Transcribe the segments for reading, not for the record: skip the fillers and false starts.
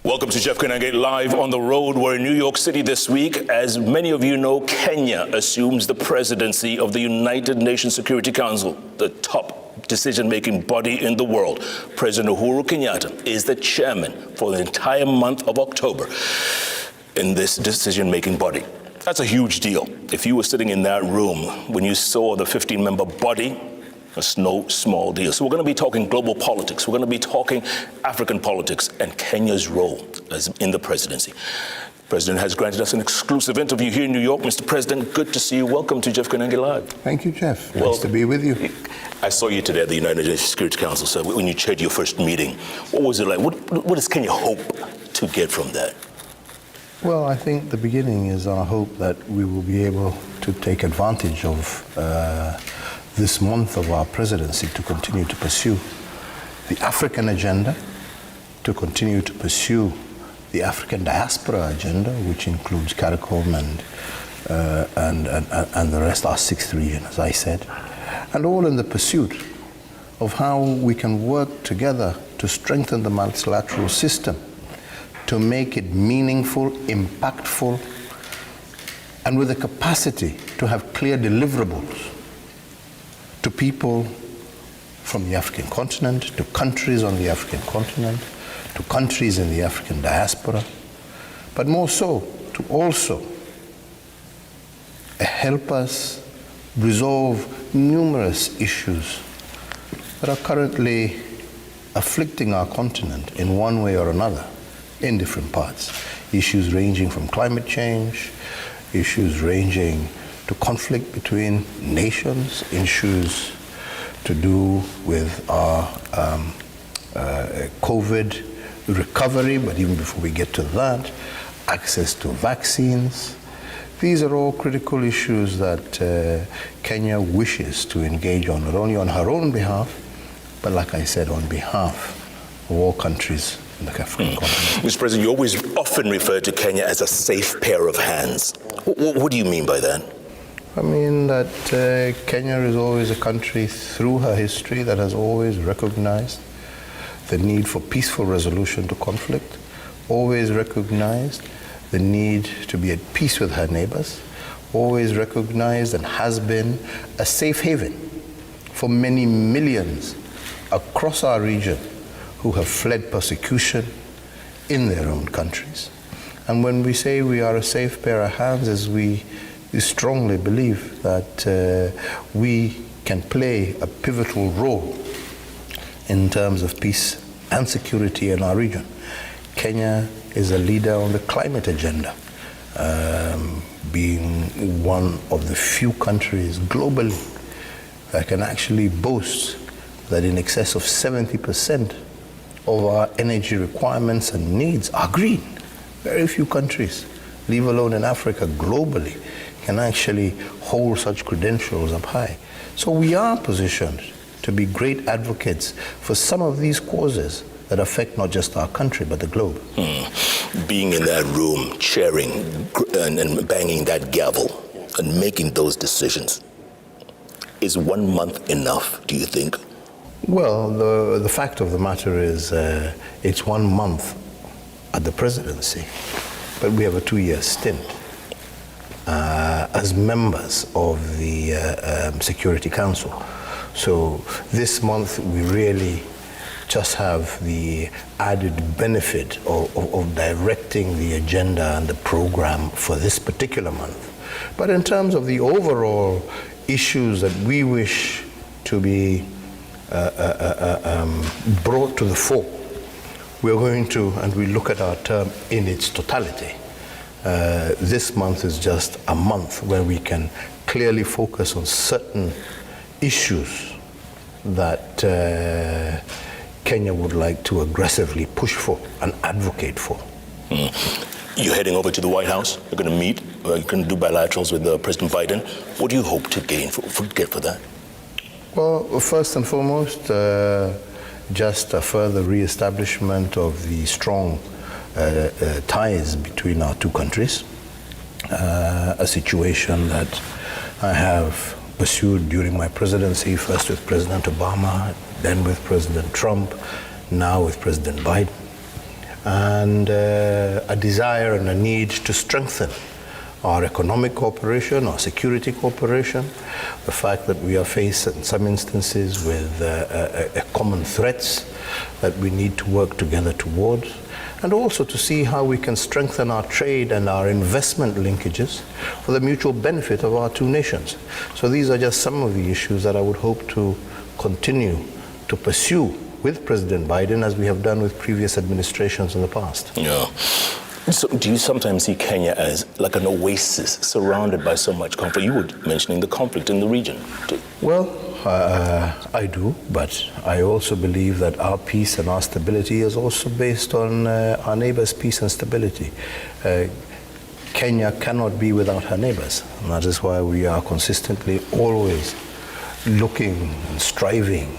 Welcome to Jeff Koinange Live on the road. We're in New York City this week. As many of you know, Kenya assumes the presidency of the United Nations Security Council, the top decision-making body in the world. President Uhuru Kenyatta is the chairman for the entire month of October in this decision-making body. That's a huge deal. If you were sitting in that room when you saw the 15-member body, it's no small deal. So we're going to be talking global politics. We're going to be talking African politics and Kenya's role in the presidency. The President has granted us an exclusive interview here in New York. Mr. President, good to see you. Welcome to Jeff Koinange Live. Thank you, Jeff. Nice to be with you. I saw you today at the United Nations Security Council, so when you chaired your first meeting, what was it like? What does Kenya hope to get from that? Well, I think the beginning is our hope that we will be able to take advantage of this month of our presidency to continue to pursue the African agenda, to continue to pursue the African diaspora agenda, which includes CARICOM and the rest, our sixth region, as I said, and all in the pursuit of how we can work together to strengthen the multilateral system, to make it meaningful, impactful, and with the capacity to have clear deliverables to people from the African continent, to countries on the African continent, to countries in the African diaspora, but more so to also help us resolve numerous issues that are currently afflicting our continent in one way or another in different parts. Issues ranging from climate change, issues ranging to conflict between nations, issues to do with our COVID recovery, but even before we get to that, access to vaccines. These are all critical issues that Kenya wishes to engage on, not only on her own behalf, but like I said, on behalf of all countries in the African continent. Mr. President, you always often refer to Kenya as a safe pair of hands. What do you mean by that? I mean that Kenya is always a country through her history that has always recognized the need for peaceful resolution to conflict, always recognized the need to be at peace with her neighbors, always recognized and has been a safe haven for many millions across our region who have fled persecution in their own countries. And when we say we are a safe pair of hands, as we strongly believe that we can play a pivotal role in terms of peace and security in our region. Kenya is a leader on the climate agenda, being one of the few countries globally that can actually boast that in excess of 70% of our energy requirements and needs are green. Very few countries, leave alone in Africa, globally, can actually hold such credentials up high. So we are positioned to be great advocates for some of these causes that affect not just our country, but the globe. Being in that room, chairing and banging that gavel and making those decisions, is 1 month enough, do you think? Well, the fact of the matter is it's 1 month at the presidency, but we have a 2-year stint as members of the Security Council. So this month we really just have the added benefit of directing the agenda and the program for this particular month. But in terms of the overall issues that we wish to be brought to the fore, we're going to, and we look at our term in its totality. This month is just a month where we can clearly focus on certain issues that Kenya would like to aggressively push for and advocate for. You're heading over to the White House. You're going to meet, you're going to do bilaterals with President Biden. What do you hope to get for that? Well, first and foremost, just a further reestablishment of the strong ties between our two countries, a situation that I have pursued during my presidency, first with President Obama, then with President Trump, now with President Biden. and a desire and a need to strengthen our economic cooperation, our security cooperation, the fact that we are faced in some instances with common threats that we need to work together towards, and also to see how we can strengthen our trade and our investment linkages for the mutual benefit of our two nations. So these are just some of the issues that I would hope to continue to pursue with President Biden, as we have done with previous administrations in the past. Yeah. So do you sometimes see Kenya as like an oasis surrounded by so much conflict? You were mentioning the conflict in the region too. Well, I do, but I also believe that our peace and our stability is also based on our neighbors' peace and stability. Kenya cannot be without her neighbors, and that is why we are consistently always looking and striving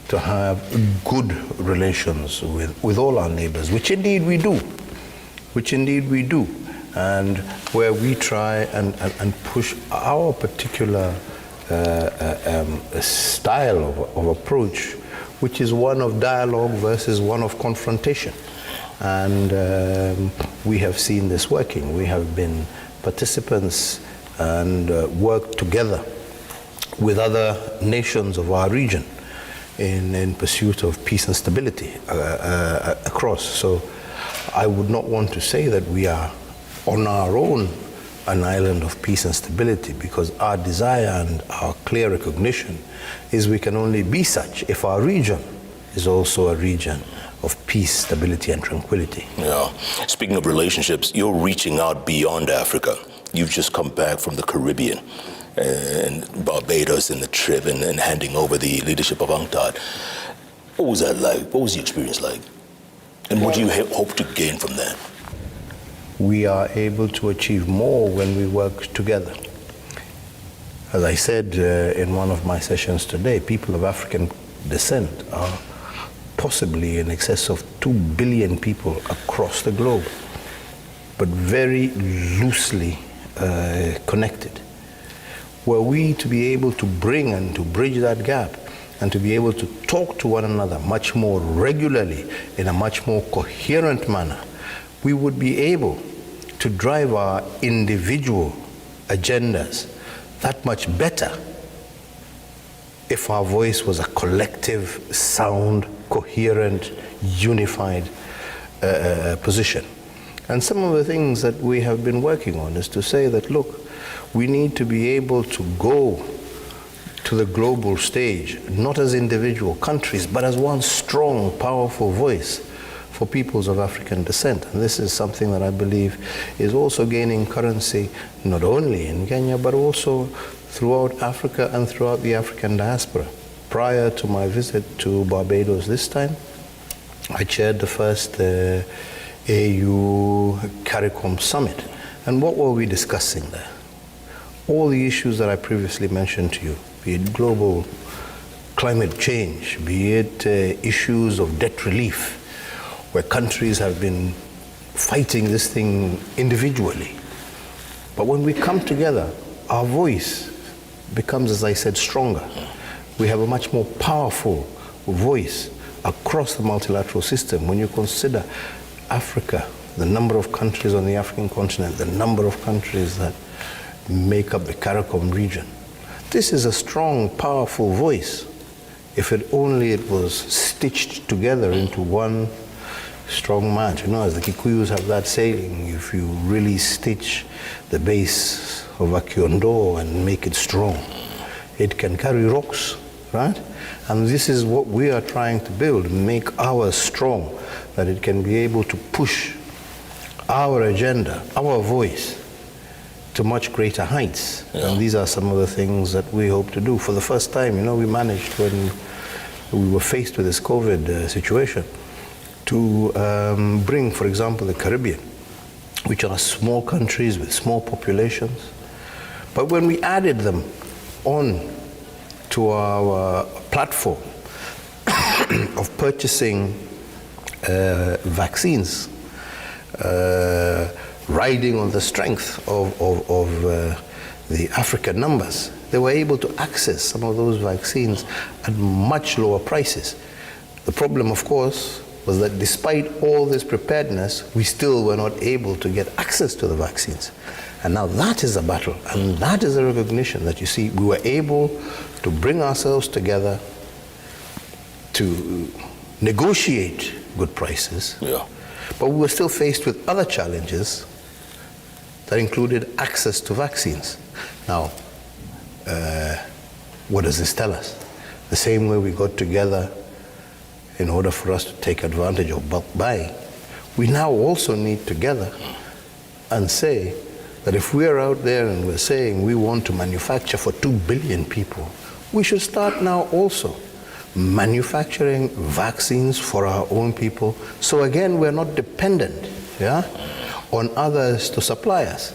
to have good relations with all our neighbors, which indeed we do. And where we try and push our particular style of approach, which is one of dialogue versus one of confrontation. And we have seen this working. We have been participants and worked together with other nations of our region in pursuit of peace and stability across. So I would not want to say that we are on our own an island of peace and stability, because our desire and our clear recognition is we can only be such if our region is also a region of peace, stability, and tranquility. Yeah. Speaking of relationships, you're reaching out beyond Africa. You've just come back from the Caribbean and Barbados in the trip and handing over the leadership of UNCTAD. What was that like? What was the experience like? And what do you hope to gain from that? We are able to achieve more when we work together. As I said in one of my sessions today, people of African descent are possibly in excess of 2 billion people across the globe, but very loosely connected. Were we to be able to bring and to bridge that gap, and to be able to talk to one another much more regularly in a much more coherent manner, we would be able to drive our individual agendas that much better if our voice was a collective, sound, coherent, unified position. And some of the things that we have been working on is to say that, look, we need to be able to go to the global stage, not as individual countries, but as one strong, powerful voice for peoples of African descent. And this is something that I believe is also gaining currency, not only in Kenya, but also throughout Africa and throughout the African diaspora. Prior to my visit to Barbados this time, I chaired the first AU CARICOM summit. And what were we discussing there? All the issues that I previously mentioned to you, be it global climate change, be it issues of debt relief, where countries have been fighting this thing individually. But when we come together, our voice becomes, as I said, stronger. We have a much more powerful voice across the multilateral system. When you consider Africa, the number of countries on the African continent, the number of countries that make up the CARICOM region, this is a strong, powerful voice. If it was stitched together into one strong match. You know, as the Kikuyus have that saying, if you really stitch the base of a kiondo and make it strong, it can carry rocks, right? And this is what we are trying to build, make ours strong, that it can be able to push our agenda, our voice, to much greater heights. Yeah. And these are some of the things that we hope to do. For the first time, you know, we managed, when we were faced with this COVID situation, to bring, for example, the Caribbean, which are small countries with small populations. But when we added them on to our platform of purchasing vaccines, riding on the strength of the African numbers, they were able to access some of those vaccines at much lower prices. The problem, of course, was that despite all this preparedness, we still were not able to get access to the vaccines. And now that is a battle, and that is a recognition that, you see, we were able to bring ourselves together to negotiate good prices, but we were still faced with other challenges that included access to vaccines. Now, what does this tell us? The same way we got together in order for us to take advantage of bulk buying, we now also need together and say that if we're out there and we're saying we want to manufacture for 2 billion people, we should start now also manufacturing vaccines for our own people. So again, we're not dependent on others to supply us.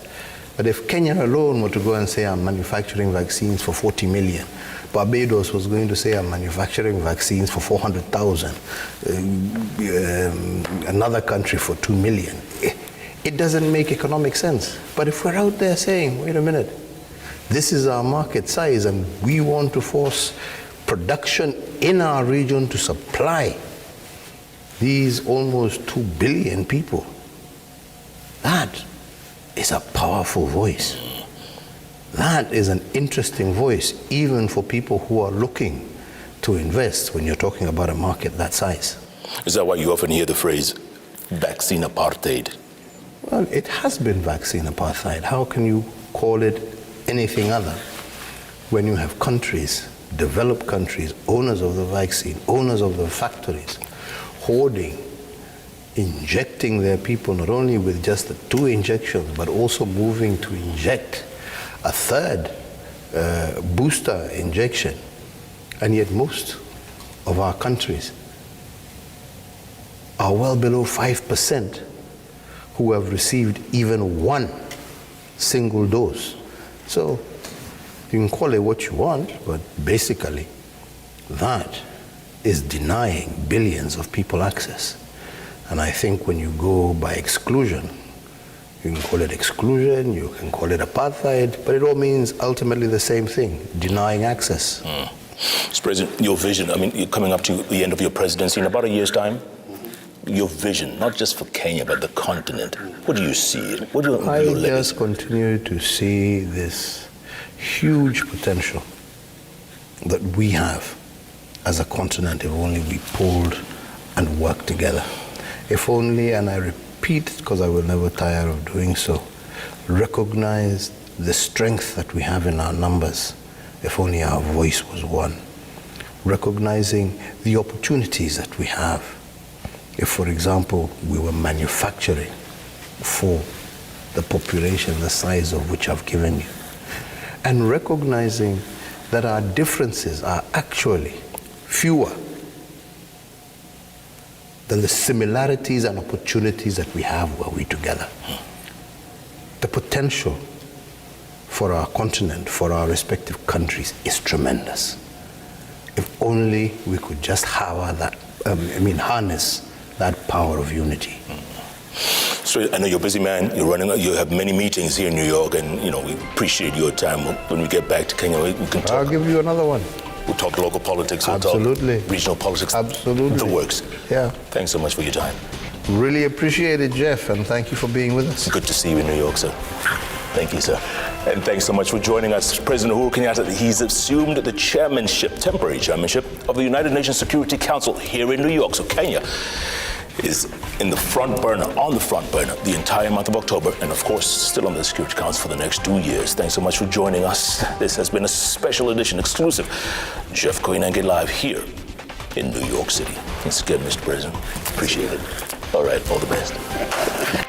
But if Kenya alone were to go and say, I'm manufacturing vaccines for 40 million, Barbados was going to say, I'm manufacturing vaccines for 400,000, another country for 2 million, it doesn't make economic sense. But if we're out there saying, wait a minute, this is our market size and we want to force production in our region to supply these almost 2 billion people, that is a powerful voice. That is an interesting voice, even for people who are looking to invest when you're talking about a market that size. Is that why you often hear the phrase vaccine apartheid? Well, it has been vaccine apartheid. How can you call it anything other when you have countries, developed countries, owners of the vaccine, owners of the factories, hoarding, injecting their people not only with just the 2 injections, but also moving to inject a third booster injection. And yet most of our countries are well below 5% who have received even 1 single dose. So you can call it what you want, but basically that is denying billions of people access. And I think when you go by exclusion, you can call it exclusion, you can call it apartheid, but it all means ultimately the same thing, denying access. Mr. President, your vision, I mean, you're coming up to the end of your presidency in about a year's time. Your vision, not just for Kenya, but the continent, what do you see? What do you I just continue to see this huge potential that we have as a continent if only we pulled and worked together. If only, and I repeat because I will never tire of doing so, recognize the strength that we have in our numbers, if only our voice was one. Recognizing the opportunities that we have. If, for example, we were manufacturing for the population the size of which I've given you. And recognizing that our differences are actually fewer than the similarities and opportunities that we have were we together. The potential for our continent, for our respective countries is tremendous. If only we could just harness that power of unity. So I know you're a busy man, you have many meetings here in New York, and we appreciate your time. When we get back to Kenya, we can talk. I'll give you another one. We'll talk local politics, we'll Absolutely. talk regional politics. Absolutely. The works. Yeah. Thanks so much for your time. Really appreciate it, Jeff, and thank you for being with us. Good to see you in New York, sir. Thank you, sir. And thanks so much for joining us. President Uhuru Kenyatta, he's assumed the temporary chairmanship of the United Nations Security Council here in New York. So Kenya is on the front burner, the entire month of October, and of course, still on the Security Council for the next 2 years. Thanks so much for joining us. This has been a special edition, exclusive, Jeff Koinange Live here in New York City. Thanks again, Mr. President. Appreciate it. All right, all the best.